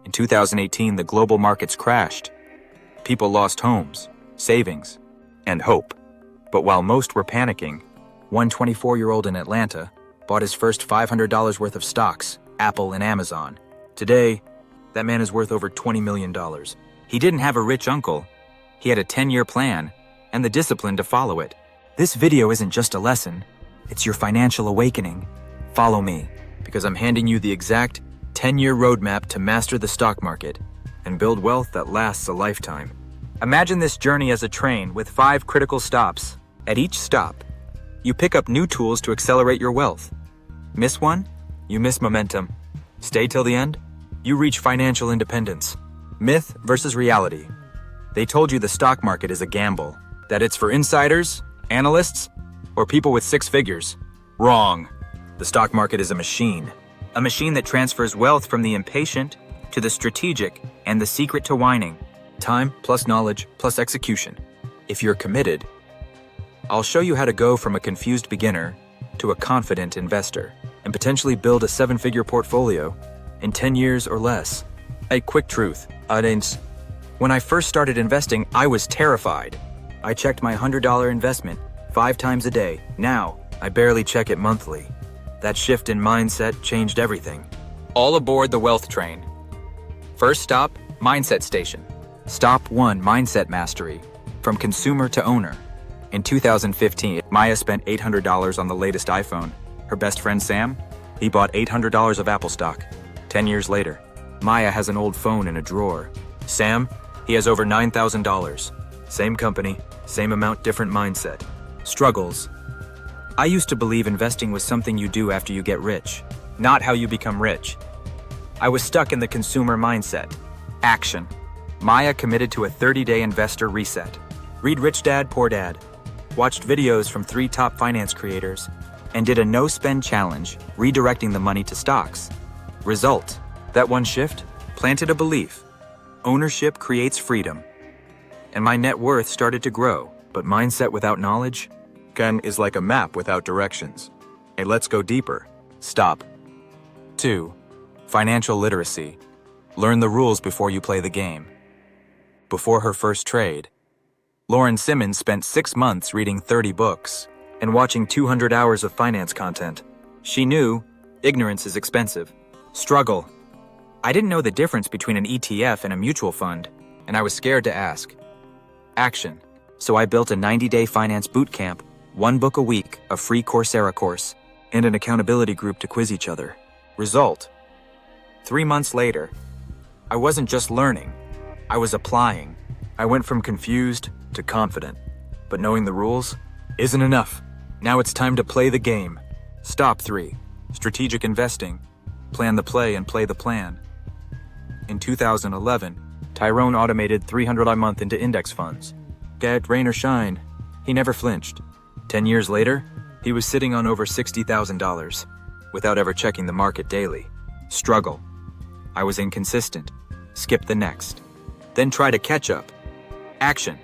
In 2018, the global markets crashed. People lost homes, savings, and hope. But while most were panicking, one 24-year-old in Atlanta bought his first $500 worth of stocks, Apple and Amazon. Today, that man is worth over $20 million. He didn't have a rich uncle. He had a 10-year plan and the discipline to follow it. This video isn't just a lesson, it's your financial awakening. Follow me, because I'm handing you the exact 10-year roadmap to master the stock market and build wealth that lasts a lifetime. Imagine this journey as a train with 5 critical stops. At each stop, you pick up new tools to accelerate your wealth. Miss one? You miss momentum. Stay till the end? You reach financial independence. Myth versus reality. They told you the stock market is a gamble, that it's for insiders, analysts, or people with 6 figures. Wrong. The stock market is a machine that transfers wealth from the impatient to the strategic and the secret to winning. Time plus knowledge plus execution. If you're committed, I'll show you how to go from a confused beginner to a confident investor and potentially build a 7-figure portfolio in 10 years or less. A quick truth, audience. When I first started investing, I was terrified. I checked my $100 investment 5 times a day. Now, I barely check it monthly. That shift in mindset changed everything. All aboard the wealth train. First stop, Mindset Station. Stop 1, Mindset Mastery. From consumer to owner. In 2015, Maya spent $800 on the latest iPhone. Her best friend Sam, he bought $800 of Apple stock. 10 years later, Maya has an old phone in a drawer. Sam, he has over $9,000. Same company, same amount, different mindset. Struggles. I used to believe investing was something you do after you get rich, not how you become rich. I was stuck in the consumer mindset. Action. Maya committed to a 30-day investor reset. Read Rich Dad, Poor Dad. Watched videos from 3 top finance creators and did a no-spend challenge, redirecting the money to stocks. Result, that one shift planted a belief. Ownership creates freedom. And my net worth started to grow, but mindset without knowledge is like a map without directions. Hey, let's go deeper. Stop. 2. Financial literacy. Learn the rules before you play the game. Before her first trade, Lauren Simmons spent 6 months reading 30 books and watching 200 hours of finance content. She knew ignorance is expensive. Struggle. I didn't know the difference between an ETF and a mutual fund, and I was scared to ask. Action. So I built a 90-day finance boot camp, 1 book a week, a free Coursera course, and an accountability group to quiz each other. Result. 3 months later, I wasn't just learning, I was applying. I went from confused to confident. But knowing the rules isn't enough. Now it's time to play the game. Stop 3. Strategic investing. Plan the play and play the plan. In 2011, Tyrone automated $300 a month into index funds. Get rain or shine, he never flinched. 10 years later, he was sitting on over $60,000 without ever checking the market daily. Struggle. I was inconsistent. Skip the next. Then try to catch up. Action.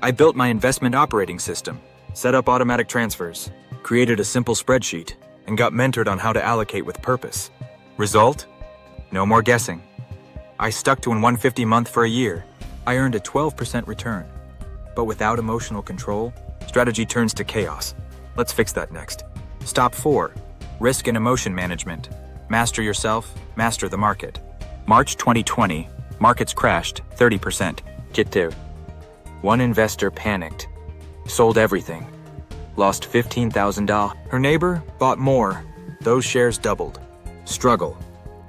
I built my investment operating system, set up automatic transfers, created a simple spreadsheet, and got mentored on how to allocate with purpose. Result? No more guessing. I stuck to an $150 month for a year. I earned a 12% return. But without emotional control, strategy turns to chaos. Let's fix that next. Stop 4. Risk and emotion management. Master yourself, master the market. March 2020, markets crashed 30%. Kit 2. One investor panicked, sold everything, lost $15,000. Her neighbor bought more. Those shares doubled. Struggle.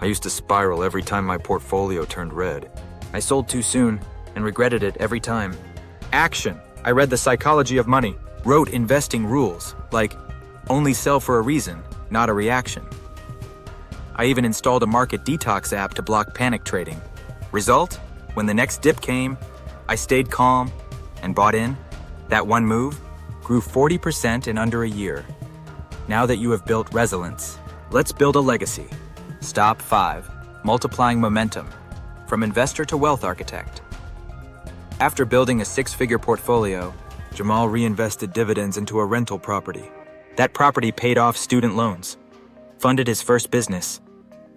I used to spiral every time my portfolio turned red. I sold too soon and regretted it every time. Action. I read The Psychology of Money, wrote investing rules, like only sell for a reason, not a reaction. I even installed a market detox app to block panic trading. Result? When the next dip came, I stayed calm and bought in. That one move grew 40% in under a year. Now that you have built resilience, let's build a legacy. Stop 5. Multiplying momentum. From investor to wealth architect. After building a 6-figure portfolio, Jamal reinvested dividends into a rental property. That property paid off student loans, funded his first business,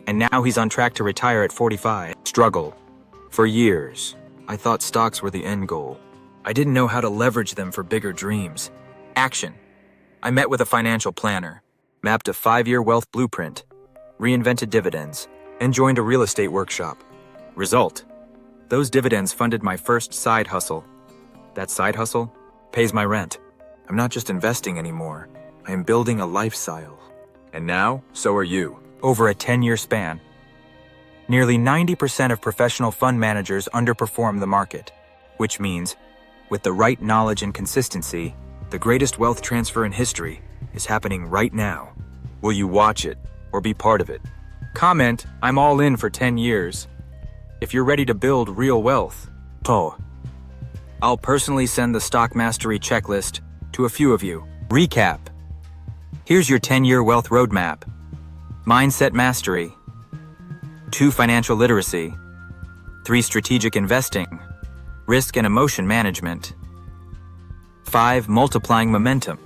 And now he's on track to retire at 45. Struggle. For years, I thought stocks were the end goal. I didn't know how to leverage them for bigger dreams. Action. I met with a financial planner, mapped a 5-year wealth blueprint, reinvented dividends, and joined a real estate workshop. Result. Those dividends funded my first side hustle. That side hustle pays my rent. I'm not just investing anymore. I am building a lifestyle. And now, so are you. Over a 10-year span, nearly 90% of professional fund managers underperform the market, which means, with the right knowledge and consistency, the greatest wealth transfer in history is happening right now. Will you watch it or be part of it? Comment, I'm all in for 10 years. If you're ready to build real wealth, I'll personally send the Stock Mastery checklist to a few of you. Recap. Here's your 10-year wealth roadmap. Mindset mastery. 2, financial literacy. 3, strategic investing. Risk and emotion management. 5, multiplying momentum.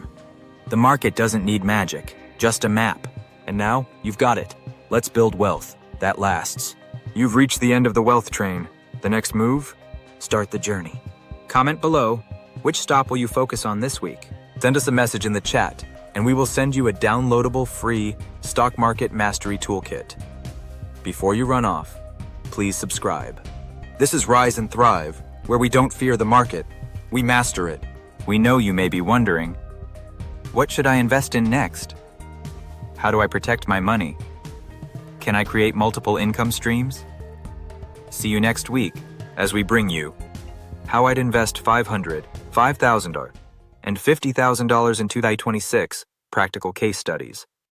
The market doesn't need magic, just a map. And now, you've got it. Let's build wealth that lasts. You've reached the end of the wealth train. The next move? Start the journey. Comment below, which stop will you focus on this week? Send us a message in the chat, and we will send you a downloadable free Stock Market Mastery Toolkit. Before you run off, please subscribe. This is Rise and Thrive, where we don't fear the market, we master it. We know you may be wondering, what should I invest in next? How do I protect my money? Can I create multiple income streams? See you next week as we bring you how I'd invest $500, $5,000, and $50,000 in 2026 practical case studies.